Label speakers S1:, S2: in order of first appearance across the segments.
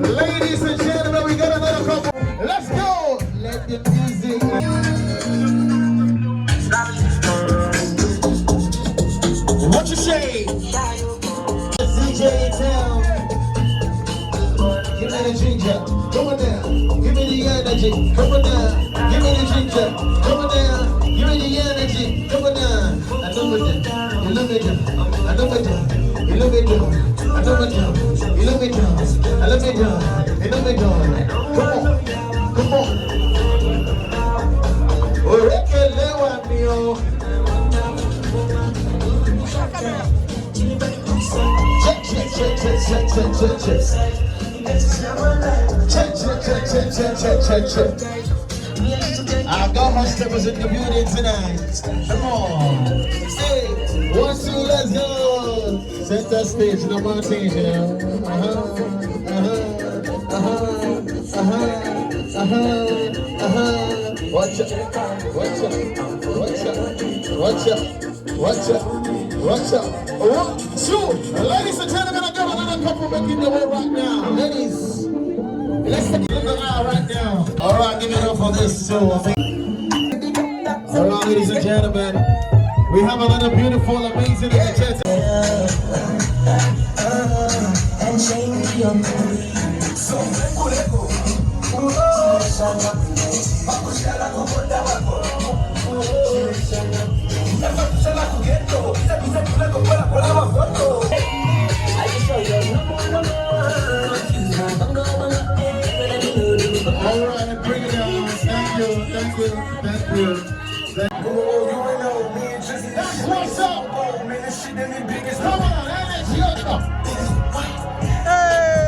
S1: Ladies and gentlemen, we got another couple. Let's go. Let the music. What you say? DJ town. Give me the ginger. Come on down. Give me the energy. Come on down. Give me the ginger. Come on down. Give me the energy. Come on down. I know it. You love it. I know it. You love it. I know it. You love it. I love it. You love it. Come on. Come on. Oh, check. Our government steppers in the building tonight. Come on. Hey, 1, 2, let's go. Center stage, no more things, you know. Watch out. Watch out. 1, 2. Ladies and gentlemen, I got another couple making their way right now. Ladies, let's take it in the aisle right now. All right, give it up for this too. All right, ladies and gentlemen, we have another beautiful, amazing gentleman. And change your mind. Alright, bring it on. Thank you. That's what's up. Come on, energy, let's go.
S2: Hey,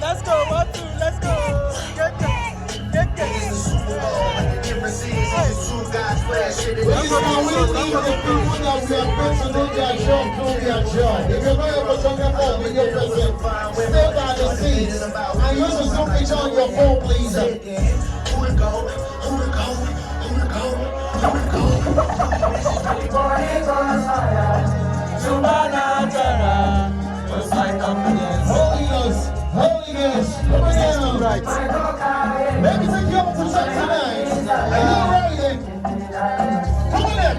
S2: let's go, 1, 2, let's go. Get.
S1: If you're going to put on your phone with your present, stay by the seats and use the Zoom picture on your phone, please. Who would go? Holy Ghost, come on down. Right. Maybe take you up for some tonight. Are you ready? Come on in.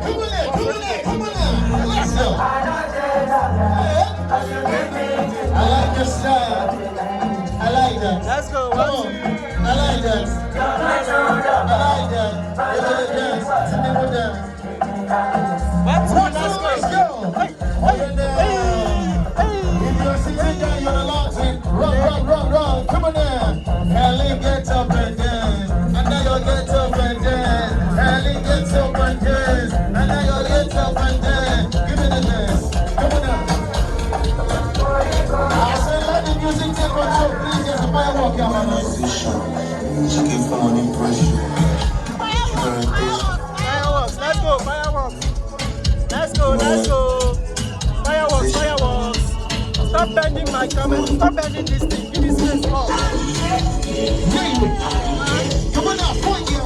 S1: Let's go. I like your style. I like that.
S2: Let's go, 1, 2.
S1: I like that.
S2: Let's go.
S1: Let's go. If you're sitting down, you're allowed to run. Come on down. Ellie, get up and dance. And now you'll get up and dance. Ellie, get up and dance. And now you'll get up and dance. Give me the dance. Come on down. I said, let the music take control. Please get the firework out.
S3: She keep on impression.
S2: Fireworks, let's go. Fireworks. Stop bending my camera. Stop bending this thing. Give me space.
S1: Come on now, point you.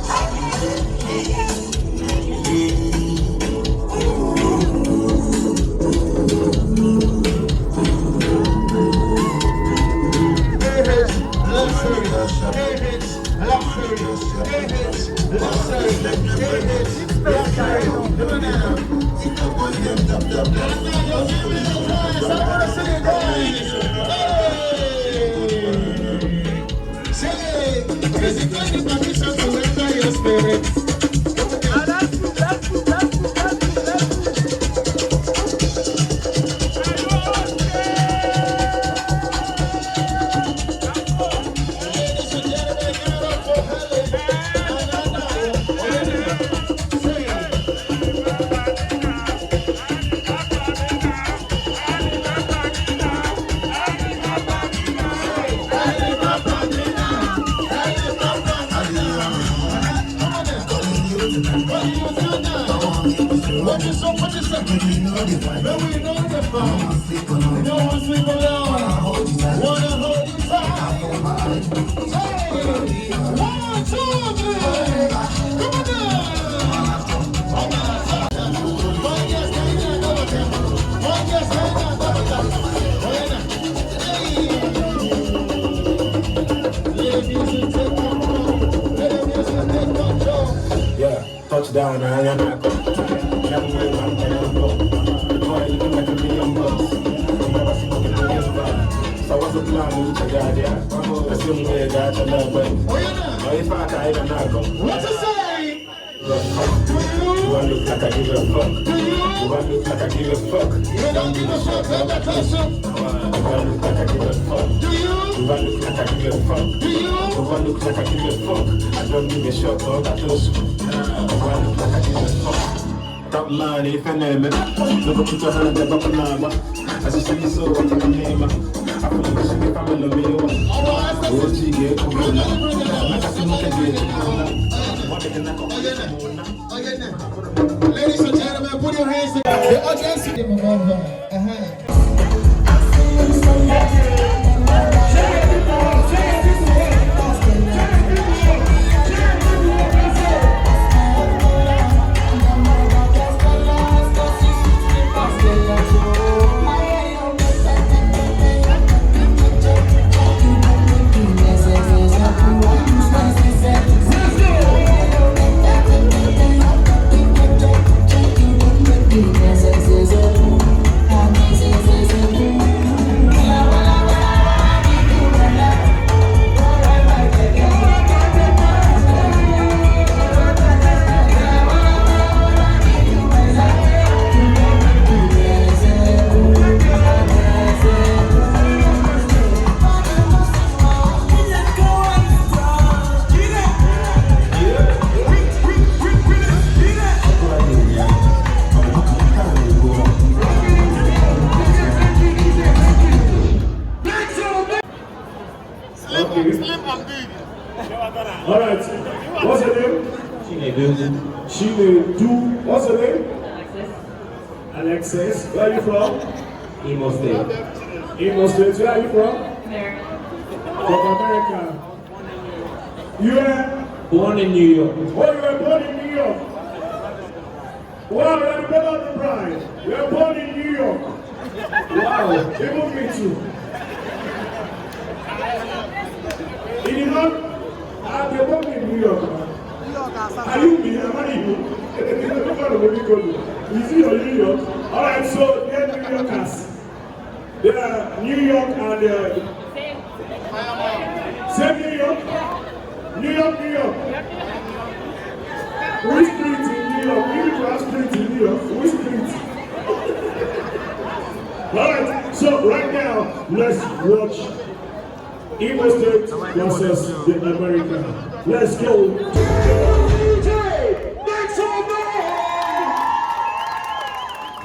S4: touchdown, I am not going. Young man, I'm the boy looking like $1 million. Never seen $1 million. So what's the plan with the guy there? I see me that I love, but if I don't know,
S1: What you say?
S4: you want to look like I give a fuck. You want to look like I give a fuck.
S1: You don't give a fuck about that person.
S4: You want to look like I give a fuck.
S1: Do you?
S4: You want to look like I give a fuck.
S1: Do you?
S4: You want to look like I give a fuck. I don't give a shot about that close. You want to look like I give a fuck. Top man, if you name it. Look put your hand up on the as you see so what can I name it? I feel like she get family love you. Oh, she get come on. Like I see look at you.
S1: Ladies and gentlemen, put your hands together. The audience is
S4: all right. What's her name? Chinedu. What's her name? Alexis. Where are you from?
S5: Imo State.
S4: Imo State. Where are you from? From America. You were
S5: Born in New York.
S4: Oh, you were born in New York. Wow, you're the brother of the bride. You were born in New York. Wow, even me too. He did not have the born in New York. Are you me? Am I you? Is he or New York? Alright, so they're New Yorkers. They are New York and same New York? New York, New York. Which street in New York? If you have street in New York, which street? Alright, so right now, let's watch Imo State versus the America. Let's go.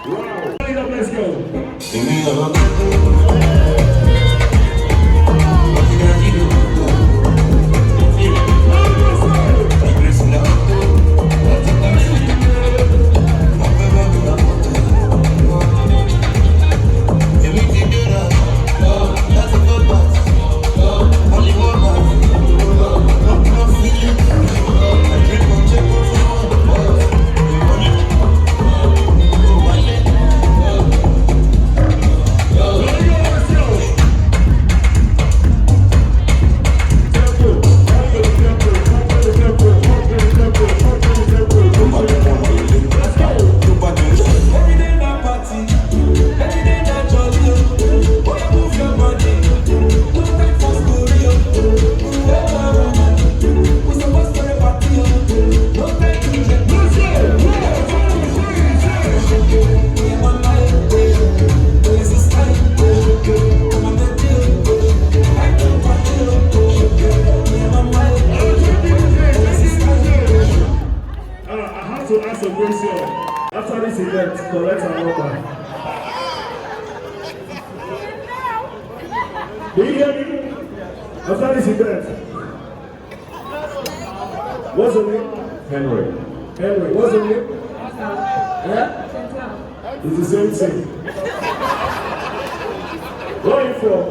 S4: Wow. Let's go. To ask a question. After this event, collect our number. Do you hear me? After this event, what's the name?
S5: Henry.
S4: Henry. What's the name? Yeah? It's the same thing. Where are you from?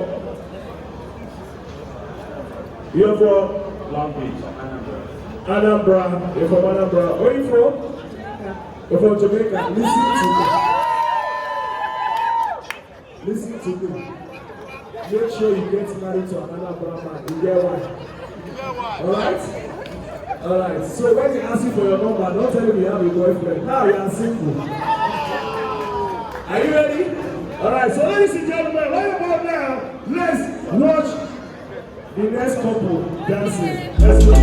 S4: You're from
S5: Long Beach.
S4: Anambra. You're from Anambra. Where are you from? You're from Jamaica. Listen to me. Make sure you get married to an Anambra man. You get why? Alright?
S6: Alright, so when they ask you for your number, don't tell them you have a boyfriend. Now you are single. Are you ready? Alright, so ladies and gentlemen, right about now, let's watch the next couple dancing. Let's go.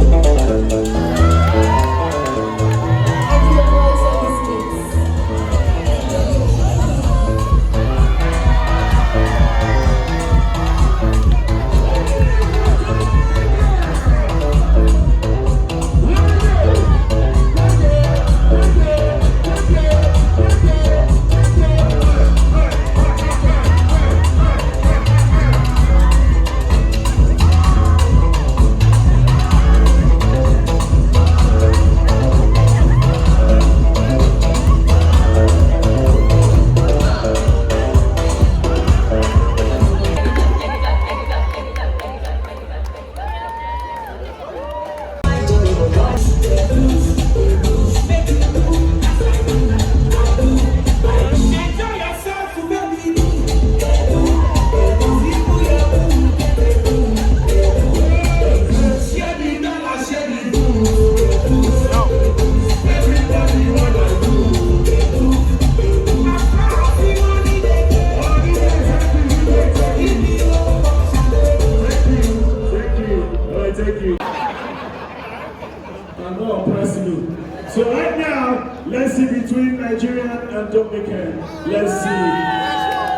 S6: So right now, let's see between Nigerian and Dominican. Let's see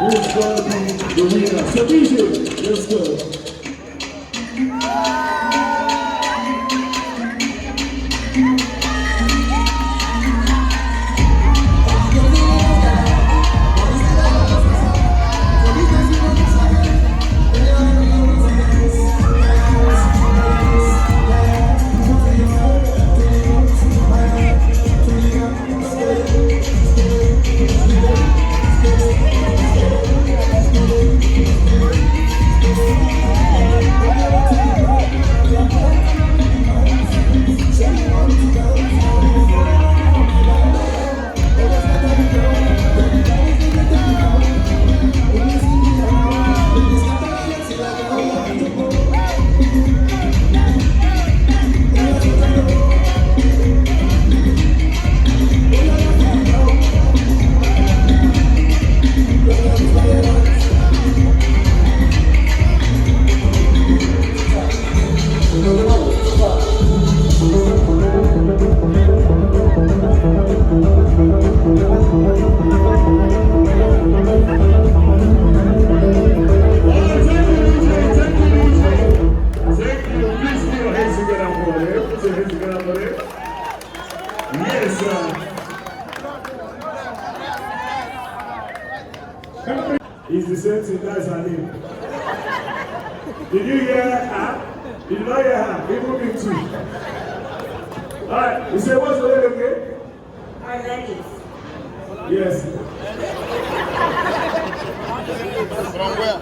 S6: who's going to be the winner. So DJ, let's go. It's the same thing, that's her name. Did you hear her? Did you not hear her? Even me too. Alright, you say what's the name again?
S7: Our ladies.
S6: Yes.
S1: From where?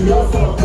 S3: Your fault.